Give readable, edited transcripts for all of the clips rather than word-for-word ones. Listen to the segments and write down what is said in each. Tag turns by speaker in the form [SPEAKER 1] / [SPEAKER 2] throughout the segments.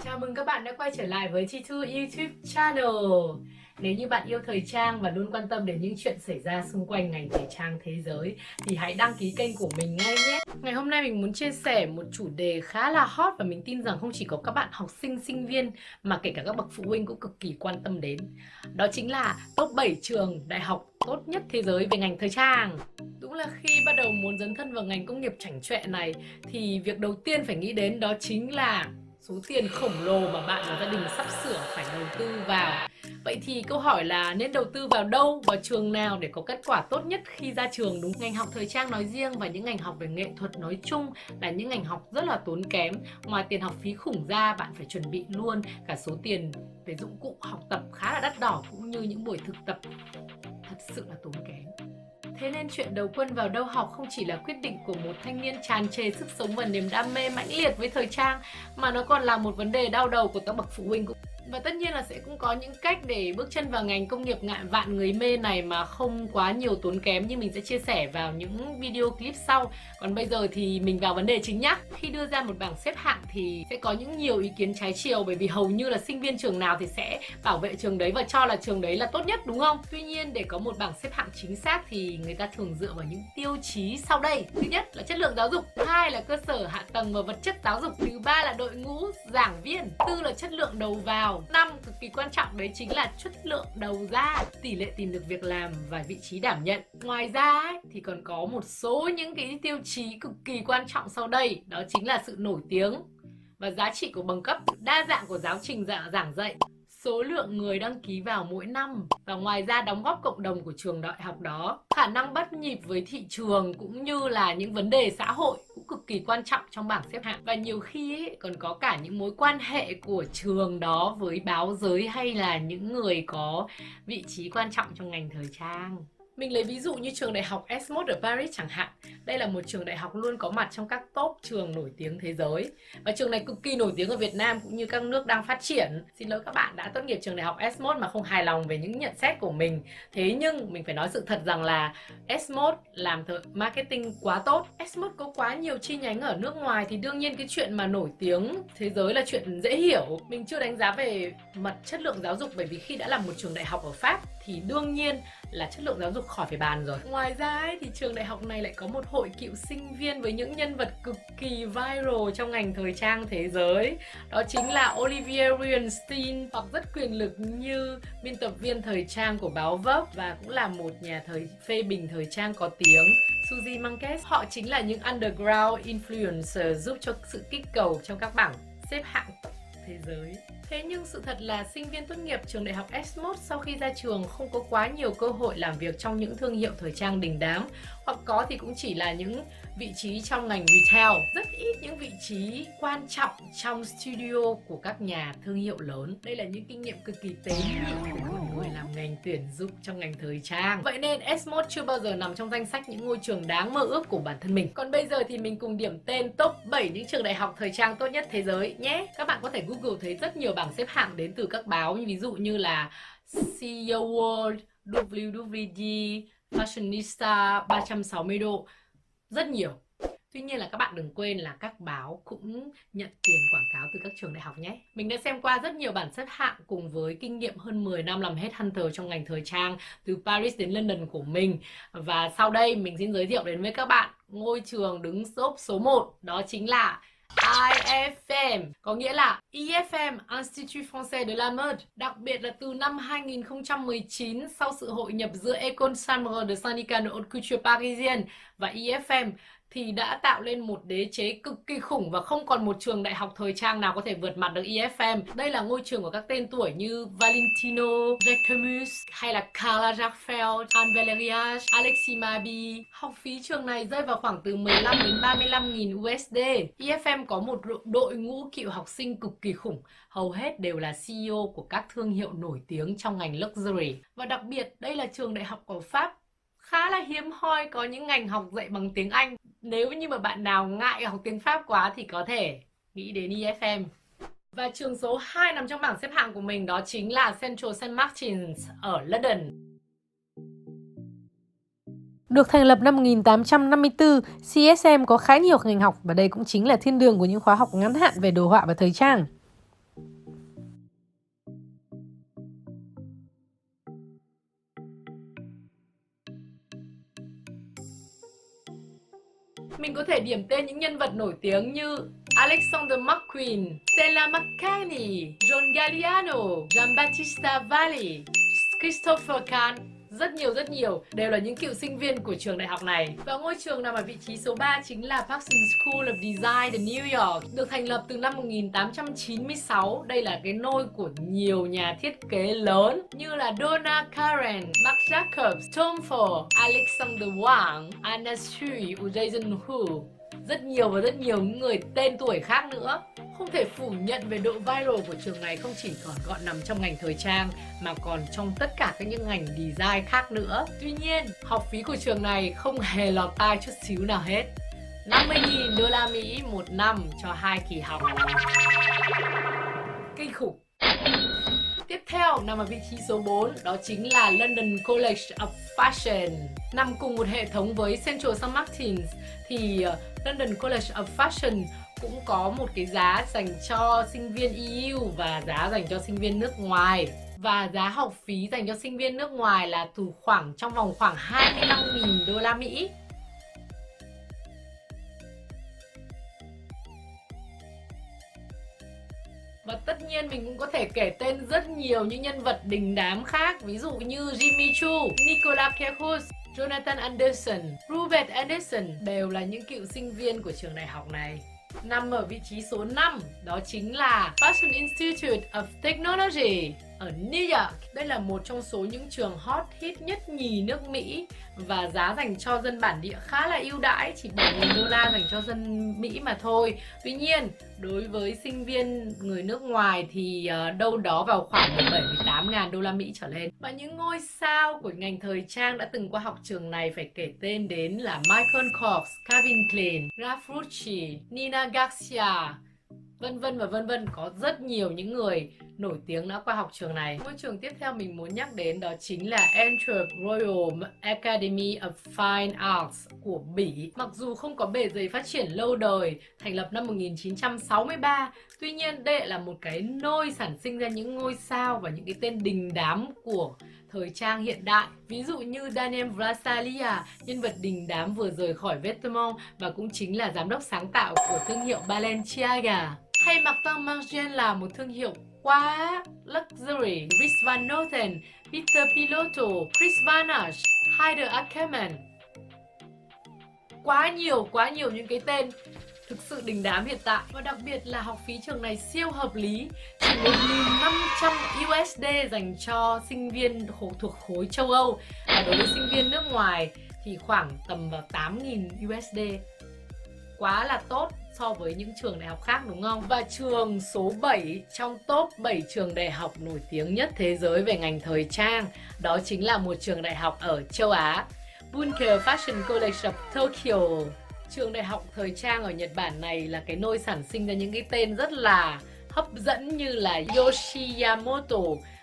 [SPEAKER 1] Chào mừng các bạn đã quay trở lại với Chi Thu YouTube channel. Nếu như bạn yêu thời trang và luôn quan tâm đến những chuyện xảy ra xung quanh ngành thời trang thế giới thì hãy đăng ký kênh của mình ngay nhé. Ngày hôm nay mình muốn chia sẻ một chủ đề khá là hot và mình tin rằng không chỉ có các bạn học sinh, sinh viên mà kể cả các bậc phụ huynh cũng cực kỳ quan tâm đến. Đó chính là top 7 trường đại học tốt nhất thế giới về ngành thời trang. Đúng là khi bắt đầu muốn dấn thân vào ngành công nghiệp chảnh chọe này thì việc đầu tiên phải nghĩ đến đó chính là số tiền khổng lồ mà bạn và gia đình sắp sửa phải đầu tư vào. Vậy thì câu hỏi là nên đầu tư vào đâu, vào trường nào để có kết quả tốt nhất khi ra trường đúng? Ngành học thời trang nói riêng và những ngành học về nghệ thuật nói chung là những ngành học rất là tốn kém. Ngoài tiền học phí khủng ra, bạn phải chuẩn bị luôn cả số tiền về dụng cụ học tập khá là đắt đỏ cũng như những buổi thực tập thật sự là tốn kém. Thế nên chuyện đầu quân vào đâu học không chỉ là quyết định của một thanh niên tràn trề sức sống và niềm đam mê mãnh liệt với thời trang, mà nó còn là một vấn đề đau đầu của các bậc phụ huynh. Và tất nhiên là sẽ cũng có những cách để bước chân vào ngành công nghiệp ngạn vạn người mê này mà không quá nhiều tốn kém, như mình sẽ chia sẻ vào những video clip sau. Còn bây giờ thì mình vào vấn đề chính nhé. Khi đưa ra một bảng xếp hạng thì sẽ có những nhiều ý kiến trái chiều, bởi vì hầu như là sinh viên trường nào thì sẽ bảo vệ trường đấy và cho là trường đấy là tốt nhất, đúng không? Tuy nhiên để có một bảng xếp hạng chính xác thì người ta thường dựa vào những tiêu chí sau đây. Thứ nhất là chất lượng giáo dục, thứ hai là cơ sở hạ tầng và vật chất giáo dục, thứ ba là đội ngũ giảng viên, tư là chất lượng đầu vào, năm cực kỳ quan trọng đấy chính là chất lượng đầu ra, tỷ lệ tìm được việc làm và vị trí đảm nhận. Ngoài ra ấy, thì còn có một số những cái tiêu chí cực kỳ quan trọng sau đây, đó chính là sự nổi tiếng và giá trị của bằng cấp, đa dạng của giáo trình giảng dạy, số lượng người đăng ký vào mỗi năm, và ngoài ra đóng góp cộng đồng của trường đại học đó, khả năng bắt nhịp với thị trường cũng như là những vấn đề xã hội cũng cực kỳ quan trọng trong bảng xếp hạng. Và nhiều khi ấy, còn có cả những mối quan hệ của trường đó với báo giới hay là những người có vị trí quan trọng trong ngành thời trang. Mình lấy ví dụ như trường đại học Esmod ở Paris chẳng hạn. Đây là một trường đại học luôn có mặt trong các top trường nổi tiếng thế giới. Và trường này cực kỳ nổi tiếng ở Việt Nam cũng như các nước đang phát triển. Xin lỗi các bạn đã tốt nghiệp trường đại học Esmod mà không hài lòng về những nhận xét của mình. Thế nhưng mình phải nói sự thật rằng là Esmod làm marketing quá tốt. Esmod có quá nhiều chi nhánh ở nước ngoài thì đương nhiên cái chuyện mà nổi tiếng thế giới là chuyện dễ hiểu. Mình chưa đánh giá về mặt chất lượng giáo dục, bởi vì khi đã là một trường đại học ở Pháp thì đương nhiên là chất lượng giáo dục khỏi phải bàn rồi. Ngoài ra ấy, thì trường đại học này lại có một hội cựu sinh viên với những nhân vật cực kỳ viral trong ngành thời trang thế giới. Đó chính là Olivier Rousteing, hoặc rất quyền lực như biên tập viên thời trang của báo Vogue và cũng là một nhà phê bình thời trang có tiếng, Suzy Marquez. Họ chính là những underground influencer giúp cho sự kích cầu trong các bảng xếp hạng thế giới. Thế nhưng sự thật là sinh viên tốt nghiệp trường đại học Esmod sau khi ra trường không có quá nhiều cơ hội làm việc trong những thương hiệu thời trang đình đám, hoặc có thì cũng chỉ là những vị trí trong ngành retail, rất ít những vị trí quan trọng trong studio của các nhà thương hiệu lớn. Đây là những kinh nghiệm cực kỳ tế nhị của một người làm ngành tuyển dụng trong ngành thời trang. Vậy nên Esmod chưa bao giờ nằm trong danh sách những ngôi trường đáng mơ ước của bản thân mình. Còn bây giờ thì mình cùng điểm tên top 7 những trường đại học thời trang tốt nhất thế giới nhé. Các bạn có thể Google thấy rất nhiều bảng xếp hạng đến từ các báo, ví dụ như là CEO World, WWD, Fashionista, 360 độ, rất nhiều. Tuy nhiên là các bạn đừng quên là các báo cũng nhận tiền quảng cáo từ các trường đại học nhé. Mình đã xem qua rất nhiều bảng xếp hạng cùng với kinh nghiệm hơn 10 năm làm headhunter trong ngành thời trang từ Paris đến London của mình. Và sau đây mình xin giới thiệu đến với các bạn ngôi trường đứng top số 1, đó chính là IFM, có nghĩa là IFM, Institut Français de la Mode. Đặc biệt là từ năm 2019, sau sự hội nhập giữa École Chambre de Syndicat de Haute Couture Parisienne và IFM, thì đã tạo lên một đế chế cực kỳ khủng và không còn một trường đại học thời trang nào có thể vượt mặt được IFM. Đây là ngôi trường của các tên tuổi như Valentino, Jacquemus hay là Karl Lagerfeld, Anne Valeriage, Alexis Mabi. Học phí trường này rơi vào khoảng từ 15 đến 35.000 USD. IFM có một đội ngũ cựu học sinh cực kỳ khủng, hầu hết đều là CEO của các thương hiệu nổi tiếng trong ngành luxury. Và đặc biệt, đây là trường đại học ở Pháp khá là hiếm hoi có những ngành học dạy bằng tiếng Anh. Nếu như mà bạn nào ngại học tiếng Pháp quá thì có thể nghĩ đến IFM. Và trường số 2 nằm trong bảng xếp hạng của mình đó chính là Central Saint Martins ở London.
[SPEAKER 2] Được thành lập năm 1854, CSM có khá nhiều ngành học và đây cũng chính là thiên đường của những khóa học ngắn hạn về đồ họa và thời trang.
[SPEAKER 1] Mình có thể điểm tên những nhân vật nổi tiếng như Alexander McQueen, Stella McCartney, John Galliano, Giambattista Valli, Christopher Khan. Rất nhiều đều là những cựu sinh viên của trường đại học này. Và ngôi trường nằm ở vị trí số 3 chính là Parsons School of Design ở New York, được thành lập từ năm 1896. Đây là cái nôi của nhiều nhà thiết kế lớn như là Donna Karan, Marc Jacobs, Tom Ford, Alexander Wang, Anna Sui, Jason Hu. Rất nhiều người tên tuổi khác nữa. Không thể phủ nhận về độ viral của trường này không chỉ còn gọn nằm trong ngành thời trang mà còn trong tất cả các những ngành design khác nữa. Tuy nhiên, học phí của trường này không hề lọt tai chút xíu nào hết. 50.000 đô la Mỹ một năm cho 2 kỳ học. Kinh khủng. Tiếp theo nằm ở vị trí số 4, đó chính là London College of Fashion. Nằm cùng một hệ thống với Central St. Martins thì London College of Fashion cũng có một cái giá dành cho sinh viên EU và giá dành cho sinh viên nước ngoài. Và giá học phí dành cho sinh viên nước ngoài là trong vòng khoảng 25.000 đô la Mỹ. Và tất nhiên mình cũng có thể kể tên rất nhiều những nhân vật đình đám khác, ví dụ như Jimmy Choo, Nicolas Kyrgios, Jonathan Anderson, Robert Anderson đều là những cựu sinh viên của trường đại học này. Nằm ở vị trí số 5, đó chính là Fashion Institute of Technology ở New York. Đây là một trong số những trường hot hit nhất nhì nước Mỹ và giá dành cho dân bản địa khá là ưu đãi, chỉ 7.000 đô la dành cho dân Mỹ mà thôi. Tuy nhiên, đối với sinh viên người nước ngoài thì đâu đó vào khoảng 17-18.000 đô la Mỹ trở lên. Và những ngôi sao của ngành thời trang đã từng qua học trường này phải kể tên đến là Michael Kors, Calvin Klein, Ralph Rucci, Nina Garcia, vân vân. Có rất nhiều những người nổi tiếng đã qua học trường này. Ngôi trường tiếp theo mình muốn nhắc đến đó chính là Antwerp Royal Academy of Fine Arts của Bỉ. Mặc dù không có bề dày phát triển lâu đời, thành lập năm 1963, tuy nhiên đây là một cái nôi sản sinh ra những ngôi sao và những cái tên đình đám của thời trang hiện đại. Ví dụ như Daniel Vrasalia, nhân vật đình đám vừa rời khỏi Vetements và cũng chính là giám đốc sáng tạo của thương hiệu Balenciaga. Hay Martin Margiela là một thương hiệu quá luxury, Dries Van Noten, Peter Pilotto, Chris Vanache, Haider Ackermann. Quá nhiều những cái tên thực sự đình đám hiện tại. Và đặc biệt là học phí trường này siêu hợp lý, chỉ 1.500 USD dành cho sinh viên thuộc khối châu Âu. Và đối với sinh viên nước ngoài thì khoảng tầm vào 8.000 USD. Quá là tốt so với những trường đại học khác đúng không? Và trường số 7 trong top 7 trường đại học nổi tiếng nhất thế giới về ngành thời trang, đó chính là một trường đại học ở châu Á, Bunker Fashion College of Tokyo. Trường đại học thời trang ở Nhật Bản này là cái nôi sản sinh ra những cái tên rất là hấp dẫn như là Yoshi Yamamoto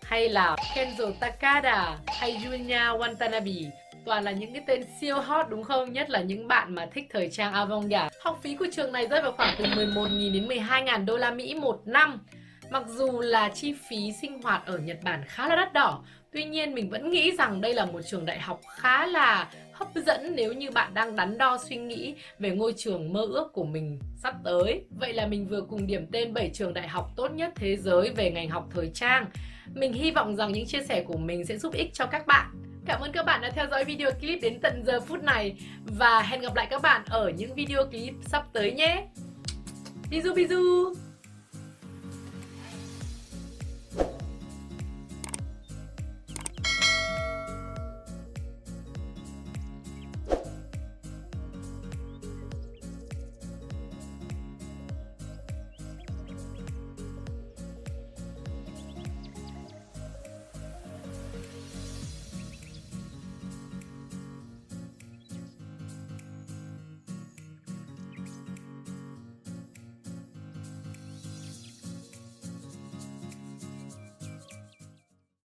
[SPEAKER 1] hay là Kenzo Takada hay Junya Watanabe. Toàn là những cái tên siêu hot đúng không? Nhất là những bạn mà thích thời trang avant-garde. Học phí của trường này rơi vào khoảng từ 11.000 đến 12.000 đô la Mỹ một năm. Mặc dù là chi phí sinh hoạt ở Nhật Bản khá là đắt đỏ, tuy nhiên mình vẫn nghĩ rằng đây là một trường đại học khá là hấp dẫn nếu như bạn đang đắn đo suy nghĩ về ngôi trường mơ ước của mình sắp tới. Vậy là mình vừa cùng điểm tên 7 trường đại học tốt nhất thế giới về ngành học thời trang. Mình hy vọng rằng những chia sẻ của mình sẽ giúp ích cho các bạn. Cảm ơn các bạn đã theo dõi video clip đến tận giờ phút này và hẹn gặp lại các bạn ở những video clip sắp tới nhé. Bisous bisous.